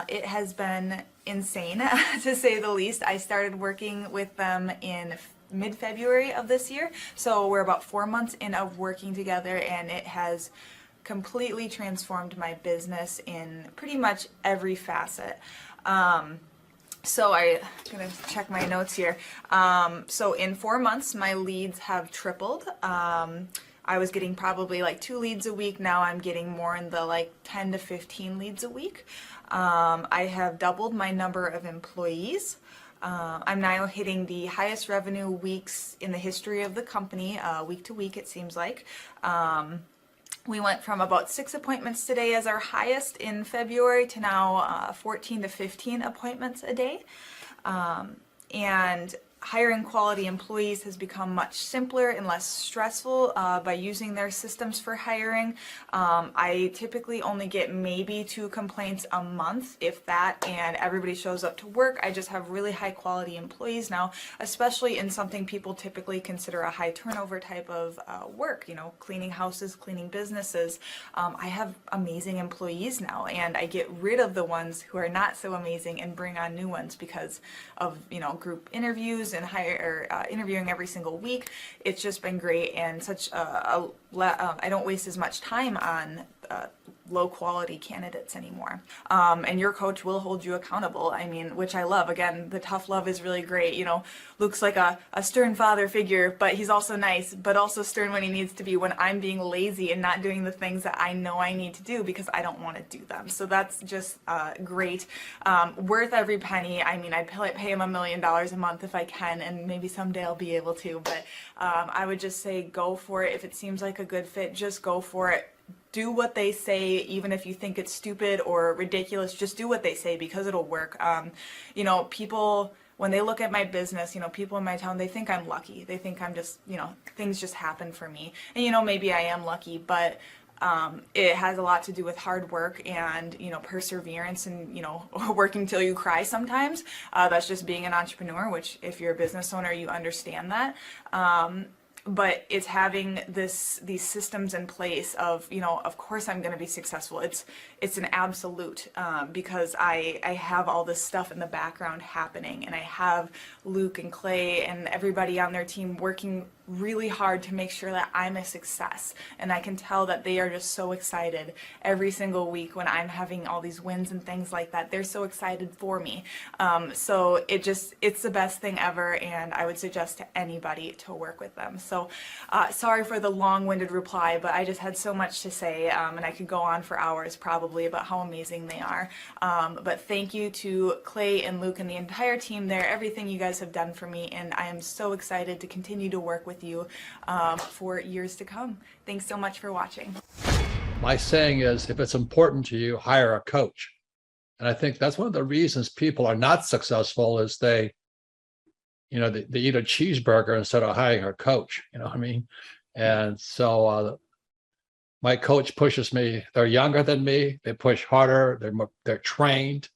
It has been insane to say the least. I started working with them in mid-February of this year, so we're about 4 months in of working together, and it has completely transformed my business in pretty much every facet. So I'm gonna check my notes here. So in 4 months, my leads have tripled. I was getting probably like 2 leads a week. Now I'm getting more in the like 10 to 15 leads a week. I have doubled my number of employees. I'm now hitting the highest revenue weeks in the history of the company, week to week it seems like. We went from about 6 appointments today as our highest in February to now 14 to 15 appointments a day. And hiring quality employees has become much simpler and less stressful by using their systems for hiring. I typically only get maybe 2 complaints a month, if that, and everybody shows up to work. I just have really high quality employees now, especially in something people typically consider a high turnover type of work, you know, cleaning houses, cleaning businesses. I have amazing employees now, and I get rid of the ones who are not so amazing and bring on new ones because of, you know, group interviews and interviewing every single week. It's just been great, and such I don't waste as much time on low quality candidates anymore. And your coach will hold you accountable. I mean, which I love. Again, the tough love is really great. You know, Luke's like a stern father figure, but he's also nice, but also stern when he needs to be, when I'm being lazy and not doing the things that I know I need to do because I don't want to do them. So that's just great. Worth every penny. I mean, I'd pay him $1 million a month if I can, and maybe someday I'll be able to, but I would just say go for it. If it seems like a good fit, just go for it. Do what they say, even if you think it's stupid or ridiculous, just do what they say because it'll work. You know, people, when they look at my business, you know, people in my town, they think I'm lucky. They think I'm just, you know, things just happen for me. And, you know, maybe I am lucky, but it has a lot to do with hard work and, you know, perseverance and, you know, working till you cry sometimes. That's just being an entrepreneur, which if you're a business owner, you understand that. But it's having these systems in place of, you know, of course I'm going to be successful. It's an absolute because I have all this stuff in the background happening, and I have Luke and Clay and everybody on their team working really hard to make sure that I'm a success. And I can tell that they are just so excited every single week when I'm having all these wins and things like that. They're so excited for me. So it's the best thing ever, and I would suggest to anybody to work with them. So sorry for the long-winded reply, but I just had so much to say, and I could go on for hours probably about how amazing they are. But thank you to Clay and Luke and the entire team there, everything you guys have done for me, and I am so excited to continue to work with you for years to come. Thanks so much for watching.
My saying is, if it's important to you, hire a coach. And I think that's one of the reasons people are not successful is they eat a cheeseburger instead of hiring a coach. You know what I mean? And so my coach pushes me. They're younger than me. They push harder. They're trained.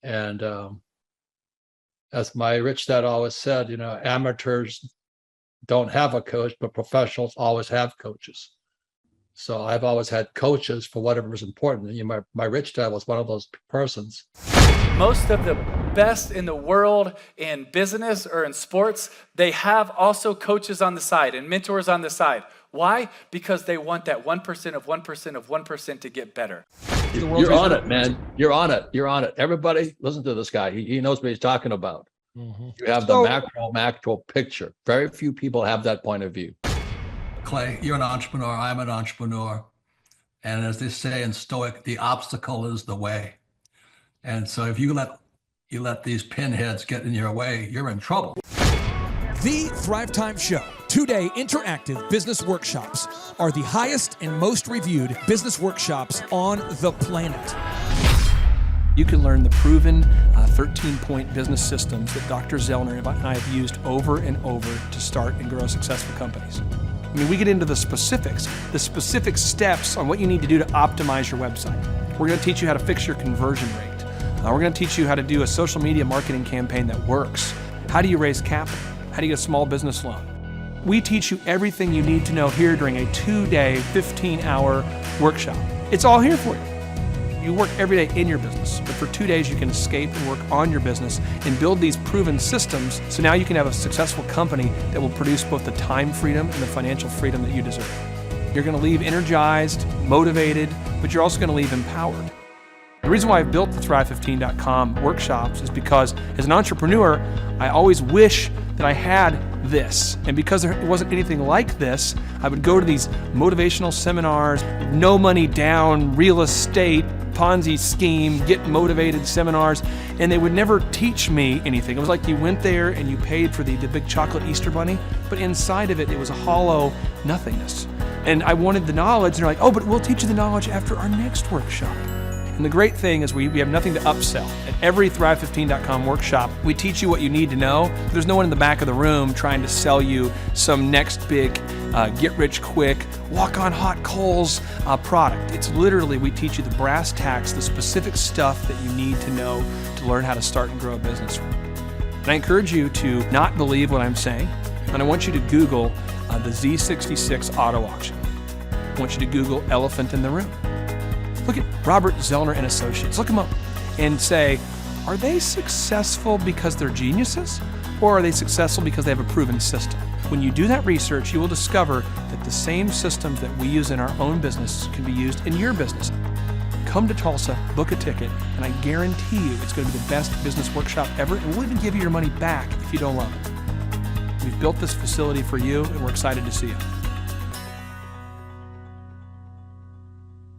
And as my rich dad always said, amateurs don't have a coach, but professionals always have coaches. So I've always had coaches for whatever is important. And, my rich dad was one of those persons.
Most of the best in the world in business or in sports, they have also coaches on the side and mentors on the side. Why? Because they want that 1% of 1% of 1% to get better.
You're on it, man. You're on it. You're on it. Everybody listen to this guy. He knows what he's talking about.
Mm-hmm.
You have the macro picture. Very few people have that point of view. Clay, you're an entrepreneur. I'm an entrepreneur. And as they say in Stoic, the obstacle is the way. And so if you let these pinheads get in your way, you're in trouble.
The Thrivetime Show, 2-day interactive business workshops, are the highest and most reviewed business workshops on the planet.
You can learn the proven 13-point business systems that Dr. Zellner and I have used over and over to start and grow successful companies. I mean, we get into the specific steps on what you need to do to optimize your website. We're going to teach you how to fix your conversion rate. We're going to teach you how to do a social media marketing campaign that works. How do you raise capital? How do you get a small business loan? We teach you everything you need to know here during a 2-day, 15-hour workshop. It's all here for you. You work every day in your business, but for 2 days you can escape and work on your business and build these proven systems so now you can have a successful company that will produce both the time freedom and the financial freedom that you deserve. You're going to leave energized, motivated, but you're also going to leave empowered. The reason why I've built the Thrive15.com workshops is because as an entrepreneur, I always wish that I had this. And because there wasn't anything like this, I would go to these motivational seminars, no money down, real estate, Ponzi scheme, get motivated seminars, and they would never teach me anything. It was like you went there and you paid for the big chocolate Easter bunny, but inside of it, it was a hollow nothingness. And I wanted the knowledge, and they're like, oh, but we'll teach you the knowledge after our next workshop. And the great thing is we have nothing to upsell. At every Thrive15.com workshop, we teach you what you need to know. There's no one in the back of the room trying to sell you some next big get-rich-quick, walk-on-hot coals product. It's literally, we teach you the brass tacks, the specific stuff that you need to know to learn how to start and grow a business. And I encourage you to not believe what I'm saying, and I want you to Google the Z66 auto auction. I want you to Google elephant in the room. Look at Robert Zellner and Associates. Look them up and say, are they successful because they're geniuses, or are they successful because they have a proven system? When you do that research, you will discover that the same systems that we use in our own business can be used in your business. Come to Tulsa, book a ticket, and I guarantee you it's going to be the best business workshop ever, and we'll even give you your money back if you don't love it. We've built this facility for you, and we're excited to see you.